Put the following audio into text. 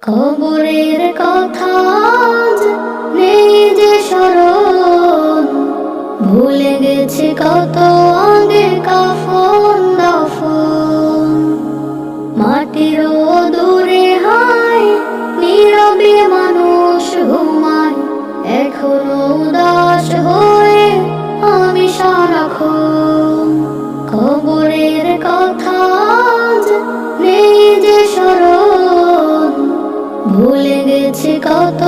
কবরের কথা আজ নেই যে স্মরণ, ভুলে গেছে কত আগে কাফন দাফন। মাটির দূরে হায় নীরবে মানুষ ঘুমায়, এখনো উদাস হয়ে আমি সারাক্ষণ। কবরের কথা আজ নেই যে স্মরণ, ভুলে গেছে কত